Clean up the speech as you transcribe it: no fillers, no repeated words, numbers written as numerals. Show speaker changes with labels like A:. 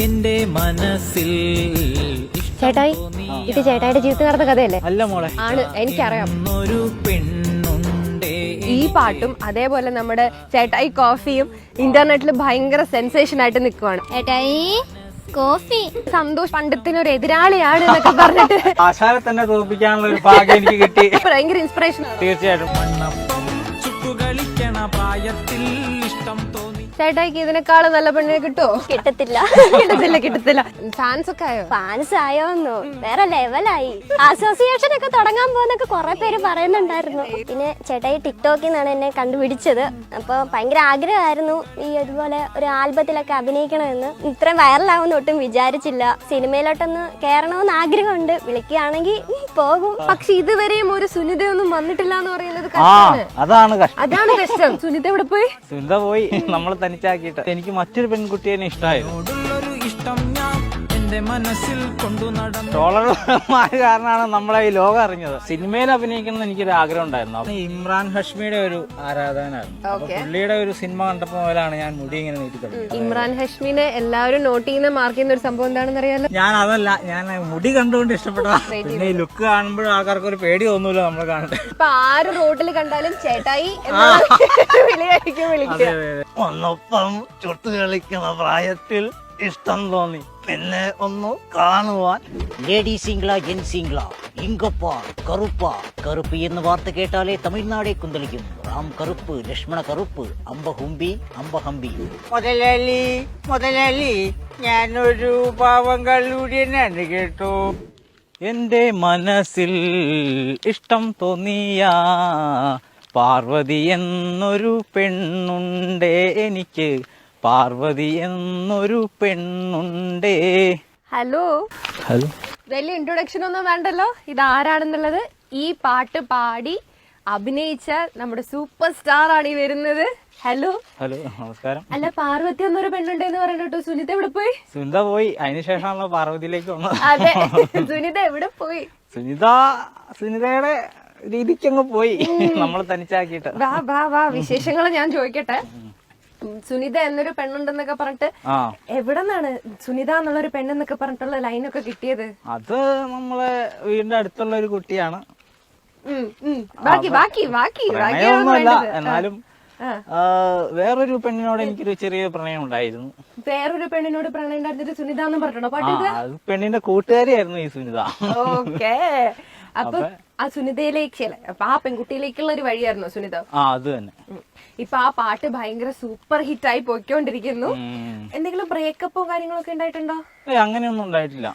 A: എന്റെ മനസ്സിൽ
B: ചേട്ടായി ഇത് ചേട്ടായിയുടെ ജീവിതത്തിൽ നടന്ന കഥയല്ലേ?
C: അല്ല മോളെ,
B: ആണ്, എനിക്കറിയാം.
A: ഒരു പെണ്ണുണ്ടേ.
B: ഈ പാട്ടും അതേപോലെ നമ്മുടെ ചേട്ടായി കോഫിയും ഇന്റർനെറ്റിൽ ഭയങ്കര സെൻസേഷൻ ആയിട്ട് നിൽക്കുവാണ്.
D: ഏട്ടായി കോഫി
B: സന്തോഷ് പണ്ഡിത്തിന് ഒരു എതിരാളിയാണ് എന്നൊക്കെ പറഞ്ഞിട്ട്
C: ആശാനെ തന്നെ തോൽപ്പിക്കാനുള്ള ഒരു ഭാഗ്യം എനിക്ക് കിട്ടി.
B: ഭയങ്കര ഇൻസ്പിറേഷൻ ആണ്.
C: തീർച്ചയായിട്ടും.
A: മണ്ണപ്പം ചുട്ടുകളിക്കണ പ്രായത്തിൽ ഇഷ്ടം തോന്നി.
B: ചേട്ടായിക്ക് ഇതിനേക്കാളും നല്ല പെണ്ണിനെ കിട്ടുമോ?
D: കിട്ടത്തില്ല
B: കിട്ടത്തില്ല. ഫാൻസ് ഒക്കെ ആയോ?
D: ഫാൻസ് ആയോന്നു വേറെ ലെവലായി. അസോസിയേഷൻ ഒക്കെ തുടങ്ങാൻ പോകുന്നൊക്കെ കുറെ പേര് പറയുന്നുണ്ടായിരുന്നു. പിന്നെ ചേട്ടായി ടിക്ടോക്കിൽ നിന്നാണ് എന്നെ കണ്ടുപിടിച്ചത്. അപ്പൊ ഭയങ്കര ആഗ്രഹമായിരുന്നു ഈ അതുപോലെ ഒരു ആൽബത്തിലൊക്കെ അഭിനയിക്കണമെന്ന്. ഇത്രയും വൈറലാവുന്ന ഒട്ടും വിചാരിച്ചില്ല. സിനിമയിലോട്ടൊന്ന് കയറണമെന്ന് ആഗ്രഹമുണ്ട്. വിളിക്കുകയാണെങ്കിൽ പോകും.
B: പക്ഷെ ഇതുവരെയും ഒരു സുനിതയൊന്നും വന്നിട്ടില്ല എന്ന് പറയുന്നത്
C: അതാണ് കഷ്ടം.
B: അതാണ് കഷ്ടം. സുനിത എവിടെ പോയി?
C: സുനിത പോയി, നമ്മളെ തനിച്ചാക്കിയിട്ട്. എനിക്ക് മറ്റൊരു പെൺകുട്ടിയെ ഇഷ്ടമായിരുന്നു.
A: ോടുള്ളൊരു ഇഷ്ടം ഞാൻ എന്റെ മനസ്സിൽ കൊണ്ടു നടന്നു.
C: ട്രോളർമാർ കാരണമാണ് നമ്മളെ ഈ ലോകം അറിഞ്ഞത്. സിനിമയിൽ അഭിനയിക്കണം എനിക്കൊരു ആഗ്രഹം ഉണ്ടായിരുന്നു. അപ്പൊ ഇമ്രാൻ ഹഷ്മിയുടെ ഒരു ആരാധകനായിരുന്നു. അപ്പൊ പുള്ളിയുടെ ഒരു സിനിമ കണ്ടപ്പോ മുതലാണ് ഞാൻ മുടി ഇങ്ങനെ നീട്ടിത്തുടങ്ങി.
B: ഇമ്രാൻ ഹഷ്മിനെ എല്ലാവരും നോട്ട് ചെയ്യുന്ന മാർക്ക് ചെയ്യുന്ന ഒരു സംഭവം എന്താണെന്ന് അറിയാലോ?
C: ഞാൻ മുടി കണ്ടുകൊണ്ട് ഇഷ്ടപ്പെട്ടതാ. പിന്നെ ഈ ലുക്ക് കാണുമ്പോഴും ആൾക്കാർക്ക് ഒരു പേടി തോന്നൂല നമ്മളെ കാണട്ടെ.
B: ഇപ്പൊ ആര് റോഡിൽ കണ്ടാലും ചേട്ടായി വിളിയായിരിക്കും വിളിക്കുക.
C: ഒന്നൊപ്പം ചുട്ടു കളിക്കുന്ന പ്രായത്തിൽ ഇഷ്ടം തോന്നി, പിന്നെ ഒന്ന് കാണുവാൻ.
E: ലേഡി സിംഗ്ല ജെൻ സിംഗ്ല ഇങ്കപ്പ കറുപ്പ കറുപ്പ് എന്ന വാർത്ത കേട്ടാലേ തമിഴ്നാടെ കുന്തളിക്കും. റാം കറുപ്പ്, ലക്ഷ്മണ കറുപ്പ്, അമ്പഹുമ്പി അമ്പഹമ്പി.
C: മുതലാളി ഞാനൊരു പാവം കള്ളൂടിയനാണ് കേട്ടോ. എന്റെ മനസ്സിൽ ഇഷ്ടം തോന്നിയ പാർവതി എന്നൊരു പെണ്ണുണ്ടേ എനിക്ക്. പാർവതി എന്നൊരു പെണ്ണുണ്ടേ.
B: ഹലോ, വലിയ ഇൻട്രൊഡക്ഷൻ ഒന്നും വേണ്ടല്ലോ. ഇതാരാണെന്നുള്ളത് ഈ പാട്ട് പാടി അഭിനയിച്ച നമ്മുടെ സൂപ്പർ സ്റ്റാർ ആണ് ഈ വരുന്നത്. ഹലോ
C: നമസ്കാരം.
B: അല്ല, പാർവതി എന്നൊരു പെണ്ണുണ്ടെന്ന് പറഞ്ഞിട്ടോ. സുനിത എവിടെ പോയി?
C: സുനിത പോയി, അതിനുശേഷമാണല്ലോ പാർവതിയിലേക്ക് വന്നത്.
B: അതെ, സുനിത എവിടെ പോയി?
C: സുനിതയുടെ രീതിക്കങ്ങ് പോയി, നമ്മളെ തനിച്ചാക്കിയിട്ട്.
B: വാ വിശേഷങ്ങൾ ഞാൻ ചോദിക്കട്ടെ. സുനിത എന്നൊരു പെണ്ണുണ്ടെന്നൊക്കെ പറഞ്ഞിട്ട് എവിടെ നിന്നാണ് സുനിത എന്നുള്ളൊരു പെണ്ണെന്നൊക്കെ പറഞ്ഞിട്ടുള്ള ലൈനൊക്കെ കിട്ടിയത്?
C: അത് നമ്മളെ വീടിന്റെ അടുത്തുള്ള ഒരു കുട്ടിയാണ്. എന്നാലും വേറൊരു പെണ്ണിനോട് എനിക്കൊരു ചെറിയ പ്രണയം ഉണ്ടായിരുന്നു.
B: വേറൊരു പെണ്ണിനോട് പ്രണയം ഉണ്ടായിരുന്നിട്ട് സുനിത എന്ന് പറഞ്ഞോ പാട്ട്?
C: അത് പെണ്ണിന്റെ കൂട്ടുകാരിയായിരുന്നു ഈ സുനിത.
B: ഓക്കെ. അപ്പൊ ആ സുനിതയിലേക്ക്, അപ്പൊ ആ പെൺകുട്ടിയിലേക്കുള്ള ഒരു വഴിയായിരുന്നു സുനിത.
C: അത് തന്നെ.
B: ഇപ്പൊ ആ പാട്ട് ഭയങ്കര സൂപ്പർ ഹിറ്റ് ആയി പോയിക്കൊണ്ടിരിക്കുന്നു. എന്തെങ്കിലും ബ്രേക്കപ്പോ കാര്യങ്ങളൊക്കെ ഉണ്ടായിട്ടുണ്ടോ?
C: അങ്ങനെയൊന്നും ഉണ്ടായിട്ടില്ല.